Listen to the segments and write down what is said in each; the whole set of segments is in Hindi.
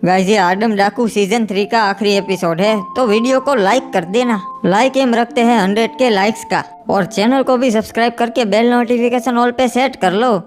गाइस, ये आदम डाकू सीजन 3 का आखिरी एपिसोड है, तो वीडियो को लाइक कर देना। लाइक एम रखते हैं 100 के लाइक्स का, और चैनल को भी सब्सक्राइब करके बेल नोटिफिकेशन ऑल पे सेट कर लो।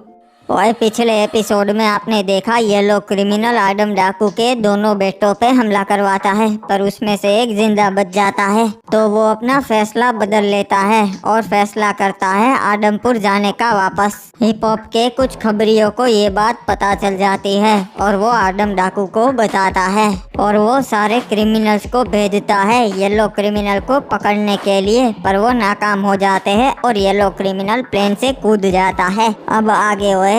और पिछले एपिसोड में आपने देखा ये लोग क्रिमिनल आदम डाकू के दोनों बेटों पे हमला करवाता है, पर उसमें से एक जिंदा बच जाता है। तो वो अपना फैसला बदल लेता है और फैसला करता है आदमपुर जाने का वापस। हिप हॉप के कुछ खबरियों को ये बात पता चल जाती है और वो आदम डाकू को बताता है और वो सारे क्रिमिनल्स को भेजता है ये लोग क्रिमिनल को पकड़ने के लिए, पर वो नाकाम हो जाते हैं और ये लोग क्रिमिनल प्लेन से कूद जाता है। अब आगे हुए।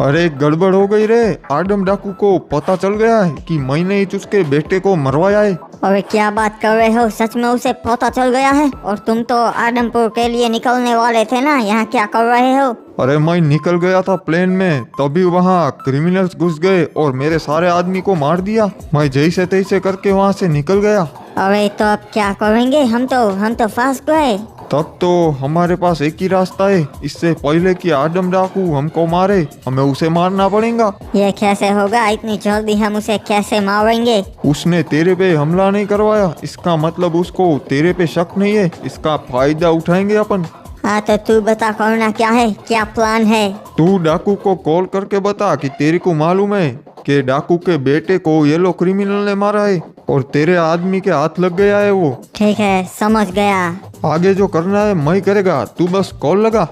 अरे गड़बड़ हो गई रे। आदम डाकू को पता चल गया है कि मैंने ही उसके बेटे को मरवाया है। अरे क्या बात कर रहे हो, सच में उसे पता चल गया है? और तुम तो आदमपुर के लिए निकलने वाले थे ना, यहाँ क्या कर रहे हो? अरे मैं निकल गया था प्लेन में, तभी वहाँ क्रिमिनल्स घुस गए और मेरे सारे आदमी को मार दिया। मैं जैसे तैसे करके वहाँ से निकल गया। अरे तो अब क्या करेंगे? हम तो फंस गए। तब तो हमारे पास एक ही रास्ता है, इससे पहले कि आदम डाकू हमको मारे हमें उसे मारना पड़ेगा। ये कैसे होगा? इतनी जल्दी हम उसे कैसे मारेंगे? उसने तेरे पे हमला नहीं करवाया, इसका मतलब उसको तेरे पे शक नहीं है। इसका फायदा उठाएंगे अपन। हाँ तो तू बता, करना क्या है, क्या प्लान है? तू डाकू को कॉल करके बता कि तेरे को मालूम है कि डाकू के बेटे को ये लोग क्रिमिनल ने मारा है और तेरे आदमी के हाथ लग गया है वो। ठीक है, समझ गया। आगे जो करना है मैं करेगा, तू बस कॉल लगा।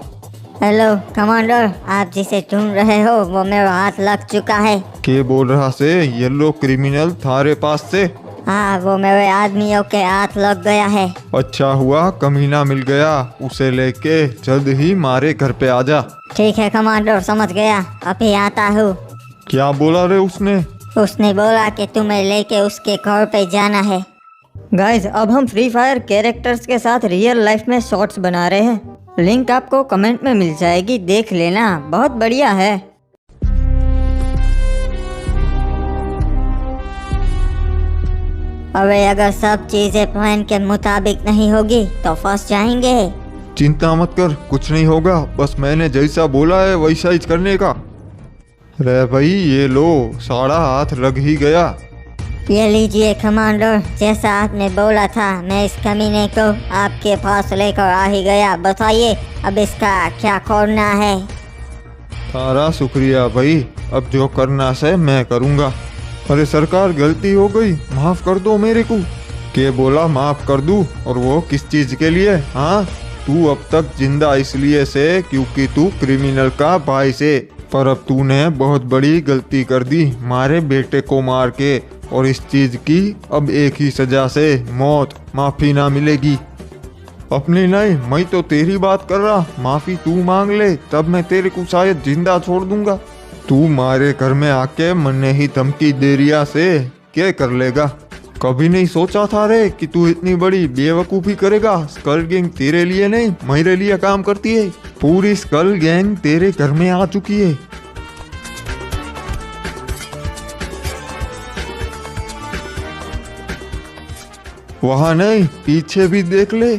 हेलो कमांडर, आप जिसे ढूंढ रहे हो वो मेरा हाथ लग चुका है। के बोल रहा से ये लोग क्रिमिनल थारे पास से? हाँ, वो मेरे आदमियों के हाथ लग गया है। अच्छा हुआ कमीना मिल गया, उसे लेके जल्द ही मारे घर पे आजा। ठीक है कमांडर, समझ गया, अभी आता हूँ। क्या बोला रे उसने? उसने बोला कि तुम्हें लेके उसके घर पे जाना है। गाइस, अब हम फ्री फायर कैरेक्टर्स के साथ रियल लाइफ में शॉर्ट्स बना रहे हैं। लिंक आपको कमेंट में मिल जाएगी, देख लेना, बहुत बढ़िया है। अरे अगर सब चीजें प्लान के मुताबिक नहीं होगी तो फंस जाएंगे। चिंता मत कर, कुछ नहीं होगा, बस मैंने जैसा बोला है वैसा ही करने का। रे भाई ये लो, सारा हाथ लग ही गया। ये लीजिए कमांडर, जैसा आपने बोला था मैं इस कमीने को आपके पास लेकर आ ही गया। बताइए अब इसका क्या करना है? सारा शुक्रिया भाई, अब जो करना से मैं करूँगा। अरे सरकार, गलती हो गई, माफ कर दो मेरे को। के बोला माफ कर दूं, और वो किस चीज के लिए? हाँ, तू अब तक जिंदा इसलिए से क्योंकि तू क्रिमिनल का भाई से, पर अब तूने बहुत बड़ी गलती कर दी मारे बेटे को मार के, और इस चीज की अब एक ही सजा से मौत, माफी ना मिलेगी। अपनी नहीं, मैं तो तेरी बात कर रहा। माफी तू मांग ले, तब मैं तेरे को शायद जिंदा छोड़ दूंगा। तू मारे घर में आके मरने ही धमकी दे रिया से क्या कर लेगा? कभी नहीं सोचा था रे कि तू इतनी बड़ी बेवकूफ़ी करेगा। स्कल गैंग तेरे लिए नहीं मेरे लिए काम करती है। पूरी स्कल गैंग तेरे घर में आ चुकी है। वहाँ नहीं, पीछे भी देख ले।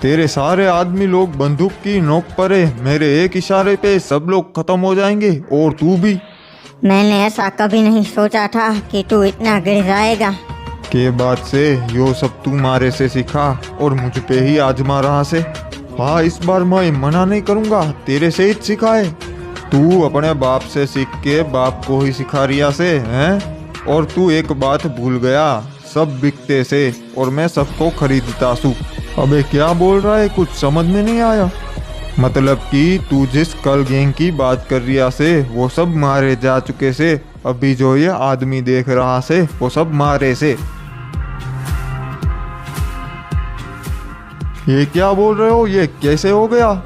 तेरे सारे आदमी लोग बंदूक की नोक पर है। मेरे एक इशारे पे सब लोग खत्म हो जाएंगे, और तू भी। मैंने ऐसा कभी नहीं सोचा था कि तू इतना गिर जाएगा। के बाद से यो सब तू मारे से सीखा और मुझ पे ही आजमा रहा से। हाँ, इस बार मैं मना नहीं करूँगा, तेरे से ही सिखाए। तू अपने बाप से सीख के बाप को ही सिखा रिया से हैं। और तू एक बात भूल गया, सब बिकते से और मैं सबको खरीदता सू। अबे क्या बोल रहा है, कुछ समझ में नहीं आया। मतलब कि तू जिस कल गैंग की बात कर रिया से वो सब मारे जा चुके से, अभी जो ये आदमी देख रहा से वो सब मारे से। ये क्या बोल रहे हो, ये कैसे हो गया?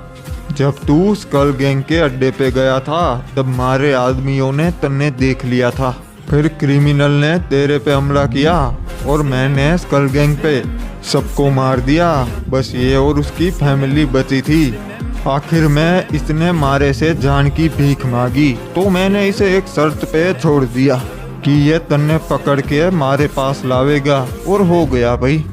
जब तू स्कल गैंग के अड्डे पे गया था तब मारे आदमियों ने तन्ने देख लिया था, फिर क्रिमिनल ने तेरे पे हमला किया और मैंने स्कल गैंग पे सबको मार दिया। बस ये और उसकी फैमिली बची थी। आखिर में इसने मारे से जान की भीख मांगी, तो मैंने इसे एक शर्त पे छोड़ दिया कि ये तन्ने पकड़ के मारे पास लावेगा, और हो गया भाई।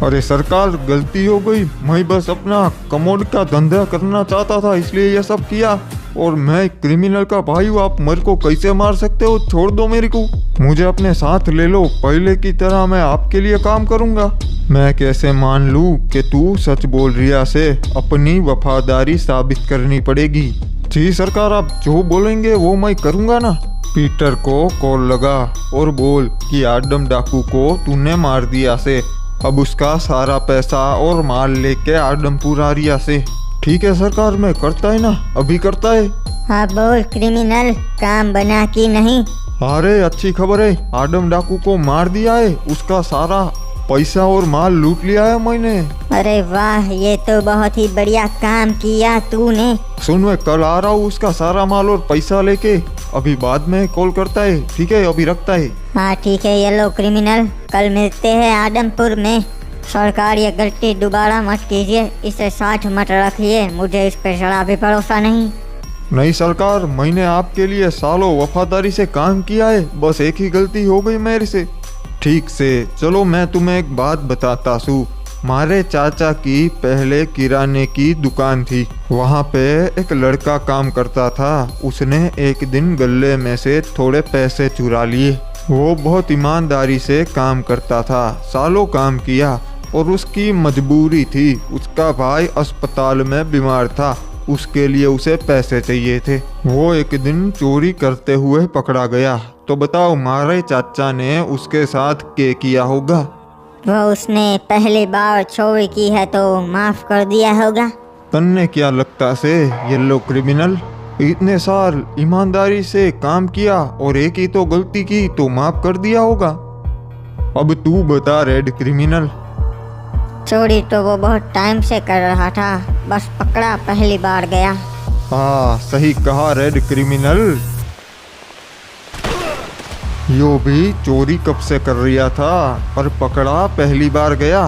अरे सरकार गलती हो गई, मैं बस अपना कमोड का धंधा करना चाहता था इसलिए ये सब किया। और मैं क्रिमिनल का भाई हूँ, आप मेरे को कैसे मार सकते हो? छोड़ दो मेरे को, मुझे अपने साथ ले लो, पहले की तरह मैं आपके लिए काम करूँगा। मैं कैसे मान लूँ कि तू सच बोल रिया से? अपनी वफादारी साबित करनी पड़ेगी। जी सरकार, आप जो बोलेंगे वो मैं करूँगा ना। पीटर को कॉल लगा और बोल कि आडम डाकू को तूने मार दिया से, अब उसका सारा पैसा और माल लेके आडमपुर आ रिया से। ठीक है सरकार, मैं करता है ना, अभी करता है। हाँ बोल क्रिमिनल, काम बना कि नहीं? अरे अच्छी खबर है, आडम डाकू को मार दिया है, उसका सारा पैसा और माल लूट लिया है मैंने। अरे वाह, ये तो बहुत ही बढ़िया काम किया तूने। सुन, मैं कल आ रहा हूँ उसका सारा माल और पैसा लेके, अभी बाद में कॉल करता है। ठीक है, अभी रखता है। हाँ ठीक है येलो क्रिमिनल, कल मिलते हैं आदमपुर में। सरकार ये गलती दोबारा मत कीजिए, इसे साथ मत रखिए, मुझे इस पे जरा भी भरोसा नहीं। नहीं सरकार, मैंने आपके लिए सालों वफादारी से काम किया है, बस एक ही गलती हो गई मेरे से। ठीक से चलो, मैं तुम्हें एक बात बताता हूँ। हमारे चाचा की पहले किराने की दुकान थी, वहाँ पे एक लड़का काम करता था। उसने एक दिन गले में से थोड़े पैसे चुरा लिए। वो बहुत ईमानदारी से काम करता था, सालों काम किया, और उसकी मजबूरी थी। उसका भाई अस्पताल में बीमार था, उसके लिए उसे पैसे चाहिए थे। वो एक दिन चोरी करते हुए पकड़ा गया। तो बताओ, हमारे चाचा ने उसके साथ क्या किया होगा? वो उसने पहली बार चोरी की है तो माफ कर दिया होगा। तन्ने क्या लगता से येलो क्रिमिनल, इतने साल ईमानदारी से काम किया और एक ही तो गलती की तो माफ कर दिया होगा। अब तू बता रेड क्रिमिनल। चोरी तो वो बहुत टाइम से कर रहा था, बस पकड़ा पहली बार गया। हाँ सही कहा रेड क्रिमिनल। यो भी चोरी कब से कर रिया था, पर पकड़ा पहली बार गया।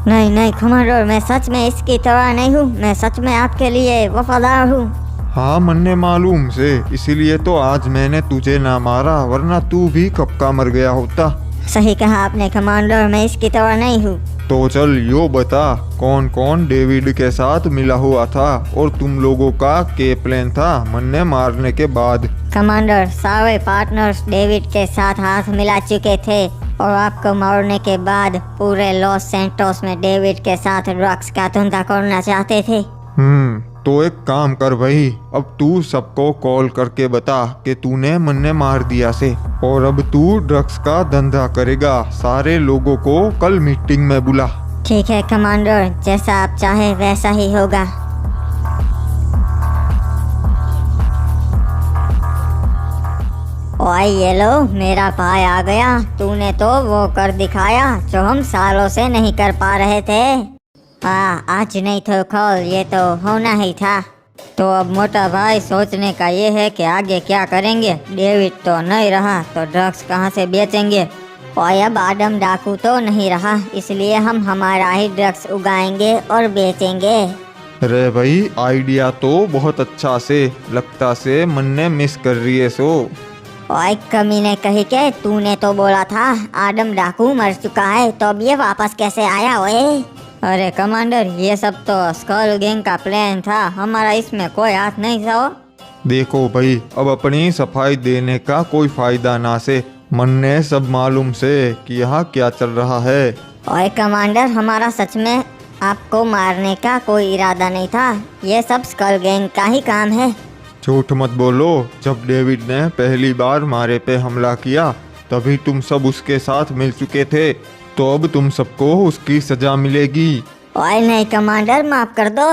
नहीं नहीं कमांडर, मैं सच में इसकी तरह नहीं हूँ, मैं सच में आपके लिए वफादार हूँ। हाँ मन्ने मालूम से, इसीलिए तो आज मैंने तुझे ना मारा, वरना तू भी कब का मर गया होता। सही कहा आपने कमांडर, मैं इसकी तरह नहीं हूँ। तो चल यो बता, कौन कौन डेविड के साथ मिला हुआ था और तुम लोगों का क्या प्लान था मन्ने मारने के बाद? कमांडर, सारे पार्टनर्स डेविड के साथ हाथ मिला चुके थे और आपको मारने के बाद पूरे लॉस सैंटोस में डेविड के साथ ड्रग्स का धंधा करना चाहते थे। तो एक काम कर भाई, अब तू सबको कॉल करके बता कि तूने मन्ने मार दिया से, और अब तू ड्रग्स का धंधा करेगा। सारे लोगों को कल मीटिंग में बुला। ठीक है कमांडर, जैसा आप चाहे वैसा ही होगा। ओए ये लो, मेरा भाई आ गया। तूने तो वो कर दिखाया जो हम सालों से नहीं कर पा रहे थे। हाँ, आज नहीं तो कल ये तो होना ही था। तो अब मोटा भाई, सोचने का ये है कि आगे क्या करेंगे। डेविड तो नहीं रहा तो ड्रग्स कहाँ से बेचेंगे। और अब आदम डाकू तो नहीं रहा, इसलिए हम हमारा ही ड्रग्स उगाएंगे और बेचेंगे। अरे भाई, आइडिया तो बहुत अच्छा से लगता से मन्ने मिस कर रही है सो। और कमीने कही के, तूने तो बोला था आदम डाकू मर चुका है, तो अब ये वापस कैसे आया? ओए अरे कमांडर, ये सब तो स्कल गैंग का प्लान था, हमारा इसमें कोई हाथ नहीं था। देखो भाई, अब अपनी सफाई देने का कोई फायदा ना से, मन्ने सब मालूम से कि यहाँ क्या चल रहा है। और कमांडर, हमारा सच में आपको मारने का कोई इरादा नहीं था, ये सब स्कल गैंग का ही काम है। झूठ मत बोलो, जब डेविड ने पहली बार मारे पे हमला किया तभी तुम सब उसके साथ मिल चुके थे, तो अब तुम सबको उसकी सजा मिलेगी। ओए नहीं कमांडर, माफ कर दो।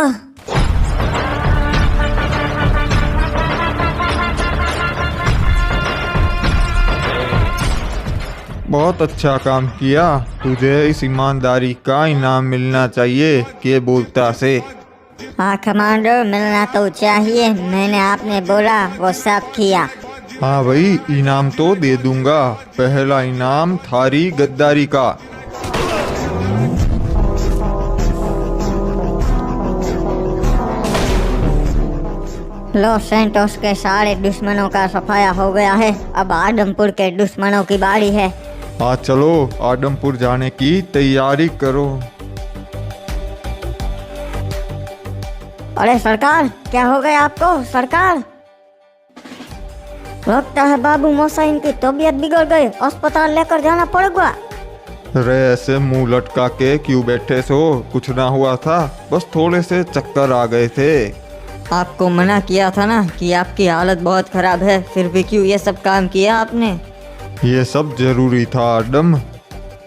बहुत अच्छा काम किया, तुझे इस ईमानदारी का इनाम मिलना चाहिए। के बोलता से? हाँ कमांडर, मिलना तो चाहिए, मैंने आपने बोला वो सब किया। हाँ भाई, इनाम तो दे दूंगा। पहला इनाम थारी गद्दारी का। लॉस सैंटोस के सारे दुश्मनों का सफाया हो गया है, अब आदमपुर के दुश्मनों की बारी है। आज चलो आदमपुर जाने की तैयारी करो। अरे सरकार, क्या हो गया आपको सरकार? लगता है बाबू मोसाइन की तबीयत बिगड़ गई, अस्पताल लेकर जाना पड़ेगा। अरे ऐसे मुंह लटका के क्यों बैठे सो? कुछ ना हुआ था, बस थोड़े से चक्कर आ गए थे। आपको मना किया था ना कि आपकी हालत बहुत खराब है, फिर भी क्यों ये सब काम किया आपने? ये सब जरूरी था आदम।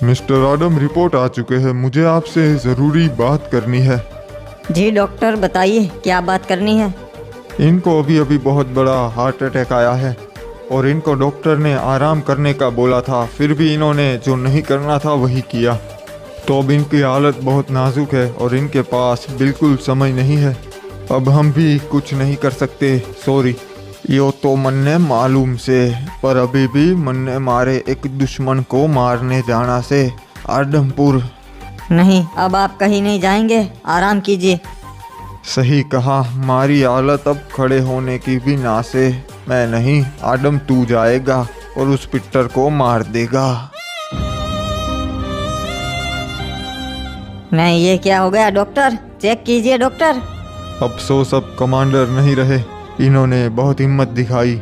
मिस्टर आदम, रिपोर्ट आ चुके हैं, मुझे आपसे जरूरी बात करनी है। जी डॉक्टर, बताइए क्या बात करनी है? इनको अभी अभी बहुत बड़ा हार्ट अटैक आया है और इनको डॉक्टर ने आराम करने का बोला था, फिर भी इन्होंने जो नहीं करना था वही किया। तो अब इनकी हालत बहुत नाजुक है और इनके पास बिल्कुल समय नहीं है। अब हम भी कुछ नहीं कर सकते, सॉरी। यो तो मन ने मालूम से, पर अभी भी मन ने मारे एक दुश्मन को मारने जाना से आदमपुर। नहीं, अब आप कहीं नहीं जाएंगे, आराम कीजिए। सही कहा, हमारी हालत अब खड़े होने की भी ना से। मैं नहीं, आदम तू जाएगा और उस पिट्टर को मार देगा। नहीं, ये क्या हो गया डॉक्टर? चेक कीजिए डॉक्टर। अफसोस अब कमांडर नहीं रहे, इन्होंने बहुत हिम्मत दिखाई।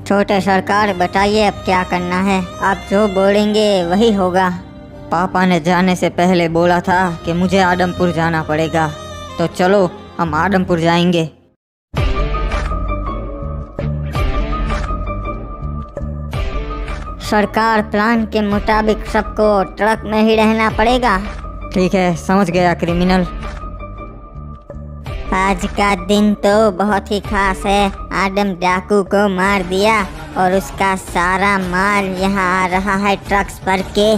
छोटे सरकार, बताइए अब क्या करना है? आप जो बोलेंगे वही होगा। पापा ने जाने से पहले बोला था कि मुझे आदमपुर जाना पड़ेगा, तो चलो हम आदमपुर जाएंगे। सरकार, प्लान के मुताबिक सबको ट्रक में ही रहना पड़ेगा। ठीक है, समझ गया क्रिमिनल। आज का दिन तो बहुत ही खास है। आदम डाकू को मार दिया और उसका सारा माल यहाँ आ रहा है ट्रक्स भर के।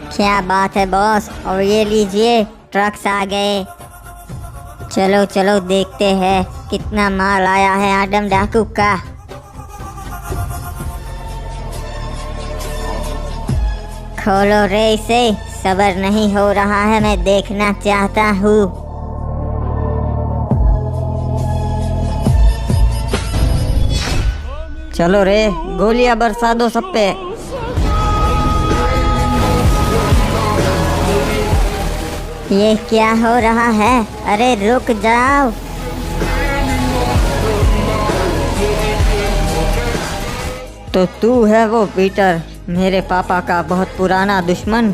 क्या बात है बॉस, और ये लीजिए ट्रक्स आ गए। चलो चलो देखते हैं कितना माल आया है आदम डाकू का। खोलो रे इसे, सब्र नहीं हो रहा है, मैं देखना चाहता हूँ। चलो रे, गोलियां बरसा दो सब पे। ये क्या हो रहा है? अरे रुक जाओ। तो तू है वो पीटर, मेरे पापा का बहुत पुराना दुश्मन।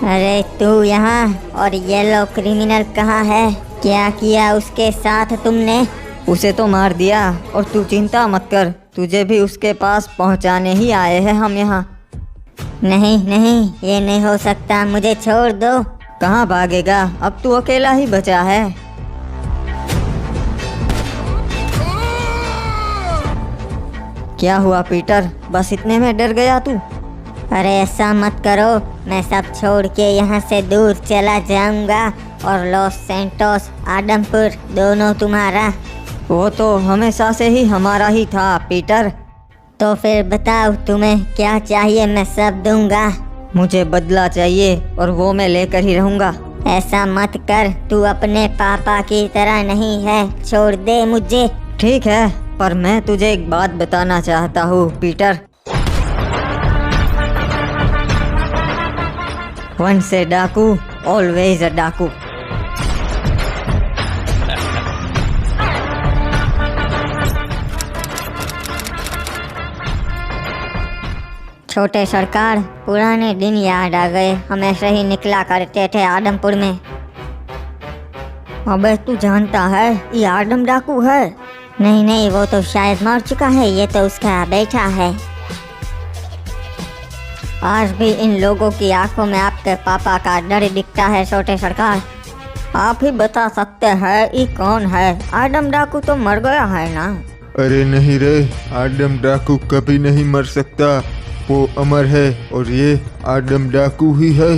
अरे तू यहाँ, और ये लो क्रिमिनल कहाँ है? क्या किया उसके साथ तुमने? उसे तो मार दिया, और तू चिंता मत कर, तुझे भी उसके पास पहुंचाने ही आए हैं हम यहाँ। नहीं नहीं, ये नहीं हो सकता, मुझे छोड़ दो। कहाँ भागेगा, अब तू अकेला ही बचा है। क्या हुआ पीटर, बस इतने में डर गया तू? अरे ऐसा मत करो, मैं सब छोड़ के यहाँ से दूर चला जाऊंगा, और लॉस सैंटोस आदमपुर दोनों तुम्हारा। वो तो हमेशा से ही हमारा ही था पीटर। तो फिर बताओ तुम्हें क्या चाहिए, मैं सब दूंगा। मुझे बदला चाहिए, और वो मैं लेकर ही रहूंगा। ऐसा मत कर, तू अपने पापा की तरह नहीं है, छोड़ दे मुझे। ठीक है, पर मैं तुझे एक बात बताना चाहता हूँ पीटर। वंस ए डाकू, ऑलवेज अ डाकू। छोटे सरकार, पुराने दिन याद आ गए, हम ऐसे ही निकला करते थे आदमपुर में। अबे तू जानता है ये आदम डाकू है? नहीं नहीं, वो तो शायद मर चुका है, ये तो उसका बेटा है। आज भी इन लोगों की आंखों में आपके पापा का डर दिखता है छोटे सरकार। आप ही बता सकते हैं ये कौन है? आदम डाकू तो मर गया है ना? अरे नहीं रे, आदम डाकू कभी नहीं मर सकता, वो अमर है और ये आदम डाकू ही है।